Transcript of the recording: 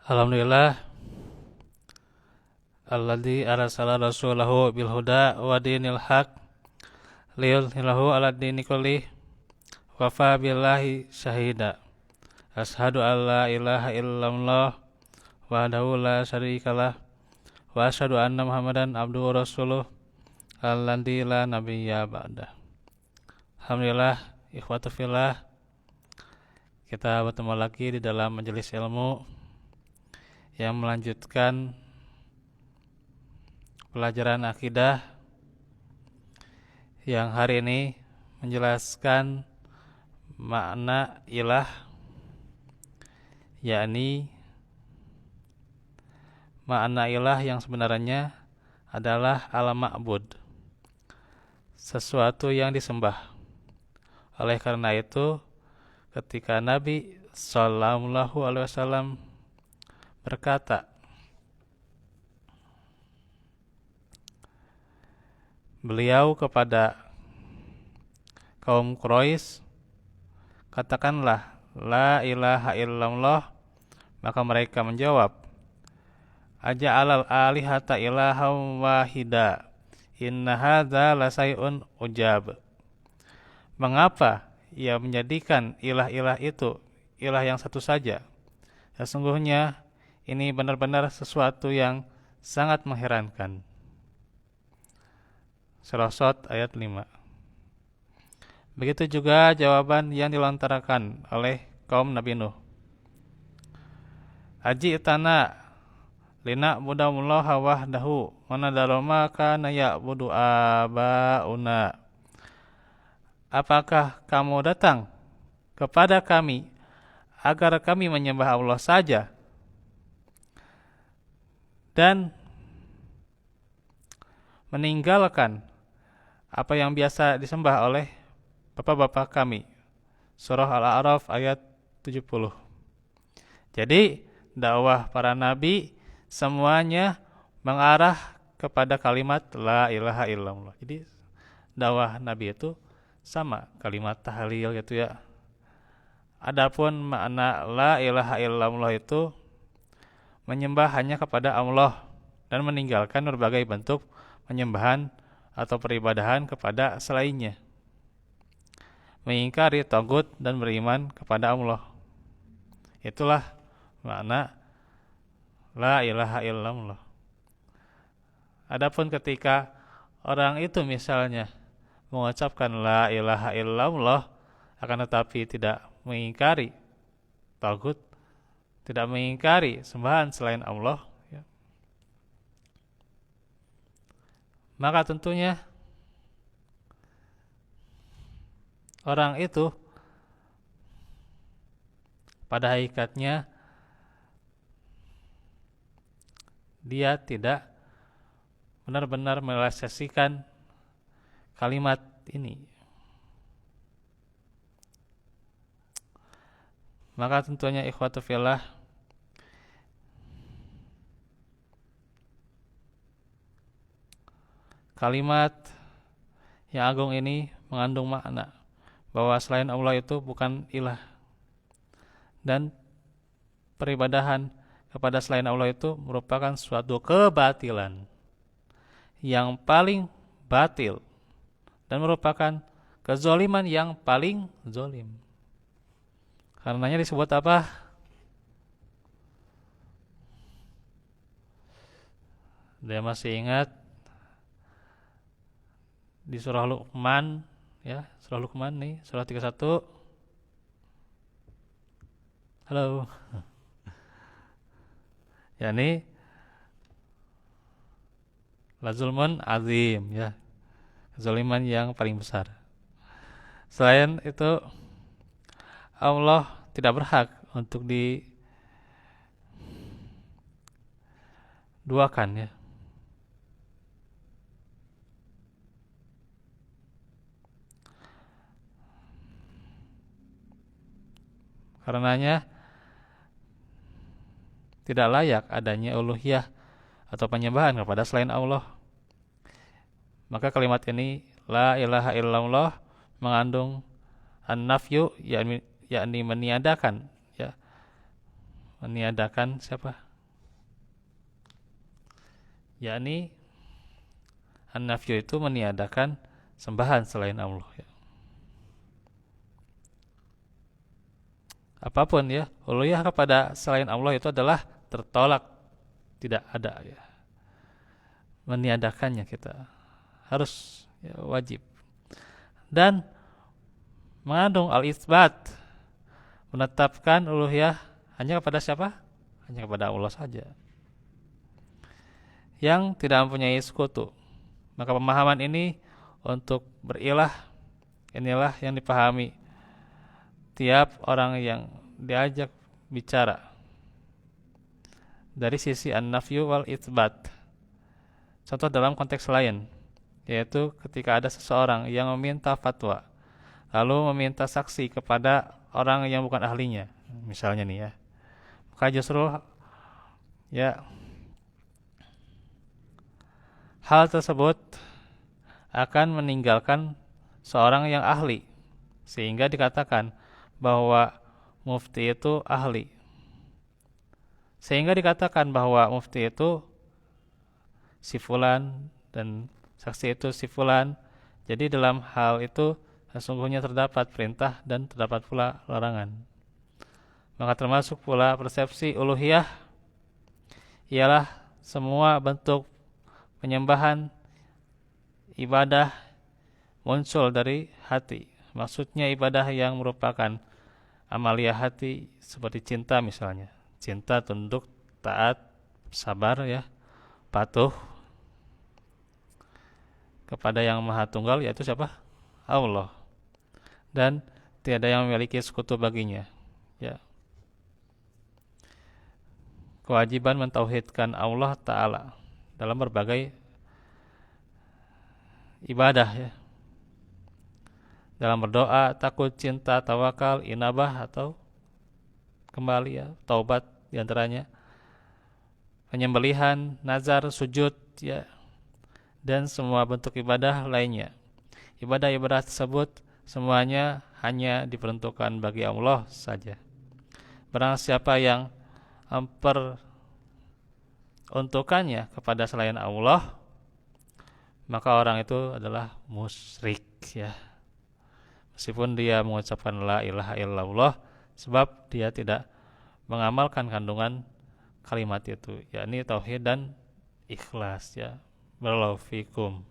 Alhamdulillah alladzi arsala rasulahu bil huda wa dinil haq liyudhhirahu 'ala dini kullih wa fa billahi syahida. Asyhadu an la ilaha illallah wahdahu la syarikalah wa asyhadu anna Muhammadan abduhu wa rasuluh alladzi la nabiyya ba'dah. Alhamdulillah ikhwatu fillah, kita bertemu lagi di dalam majelis ilmu yang melanjutkan pelajaran akidah yang hari ini menjelaskan makna ilah, yakni makna ilah yang sebenarnya adalah al-ma'bud, sesuatu yang disembah. Oleh karena itu, ketika Nabi Sallallahu Alaihi Wasallam berkata, beliau kepada kaum Quraisy, katakanlah la ilaha illallah, maka mereka menjawab, aja'alal alihata ilaham wahida, inna hadza lasai'un ujab. Mengapa ia menjadikan ilah-ilah itu ilah yang satu saja? Sesungguhnya ini benar-benar sesuatu yang sangat mengherankan. Surah Shad ayat 5. Begitu juga jawaban yang dilontarkan oleh kaum Nabi Nuh. Aji'tana lina budamullaha wahdahu wa nadaru ma kana ya'budu abauna. Apakah kamu datang kepada kami agar kami menyembah Allah saja dan meninggalkan apa yang biasa disembah oleh bapak-bapak kami? Surah Al-A'raf ayat 70. Jadi dakwah para nabi semuanya mengarah kepada kalimat la ilaha illallah. Jadi dakwah nabi itu sama kalimat tahlil gitu ya. Adapun makna la ilaha illallah itu menyembah hanya kepada Allah dan meninggalkan berbagai bentuk penyembahan atau peribadahan kepada selainnya, mengingkari tagut dan beriman kepada Allah. Itulah makna la ilaha illallah. Adapun ketika orang itu misalnya mengucapkan la ilaha illallah akan tetapi tidak mengingkari tagut, tidak mengingkari sembahan selain Allah, ya, maka tentunya orang itu pada hakikatnya dia tidak benar-benar merealisasikan kalimat ini. Maka tentunya ikhwatu fillah, kalimat yang agung ini mengandung makna bahwa selain Allah itu bukan ilah, dan peribadahan kepada selain Allah itu merupakan suatu kebatilan yang paling batil dan merupakan kezaliman yang paling zalim. Karenanya disebut apa? Dia masih ingat di surah Luqman, ya, surah Luqman nih, surah 31. Halo. Yani la zulmun azim, ya. Kezaliman yang paling besar. Selain itu, Allah tidak berhak untuk diduakan, ya. Karenanya tidak layak adanya uluhiyah atau penyembahan kepada selain Allah. Maka kalimat ini la ilaha illallah mengandung an-nafyu, yakni meniadakan, ya, meniadakan siapa? Yakni an-nafyu itu meniadakan sembahan selain Allah ya. Apapun ya, uluhiyah kepada selain Allah itu adalah tertolak, tidak ada ya. Meniadakannya kita harus ya, wajib. Dan mengandung al-itsbat, menetapkan uluhiyah hanya kepada siapa? Hanya kepada Allah saja, yang tidak mempunyai sekutu. Maka pemahaman ini untuk berilah, inilah yang dipahami tiap orang yang diajak bicara dari sisi an-nafyu wal itsbat. Contoh dalam konteks lain, yaitu ketika ada seseorang yang meminta fatwa, lalu meminta saksi kepada orang yang bukan ahlinya, misalnya nih ya, maka justru ya hal tersebut akan meninggalkan seorang yang ahli, sehingga dikatakan bahwa mufti itu ahli. Sehingga dikatakan bahwa mufti itu si fulan dan saksi itu si fulan. Jadi dalam hal itu sesungguhnya terdapat perintah dan terdapat pula larangan. Maka termasuk pula persepsi uluhiyah ialah semua bentuk penyembahan ibadah muncul dari hati. Maksudnya ibadah yang merupakan amalia hati seperti cinta misalnya. Cinta, tunduk, taat, sabar ya, patuh kepada yang Maha Tunggal, yaitu siapa? Allah. Dan tiada yang memiliki sekutu baginya. Ya. Kewajiban mentauhidkan Allah Ta'ala dalam berbagai ibadah ya. Dalam berdoa, takut, cinta, tawakal, inabah atau kembali ya, taubat diantaranya, penyembelihan, nazar, sujud ya, dan semua bentuk ibadah lainnya. Ibadah-ibadah tersebut semuanya hanya diperuntukkan bagi Allah saja. Barang siapa yang memperuntukannya kepada selain Allah, maka orang itu adalah musyrik ya. Meskipun dia mengucapkan la ilaha illallah, sebab dia tidak mengamalkan kandungan kalimat itu, yakni tauhid dan ikhlas ya. Barakallahu fikum.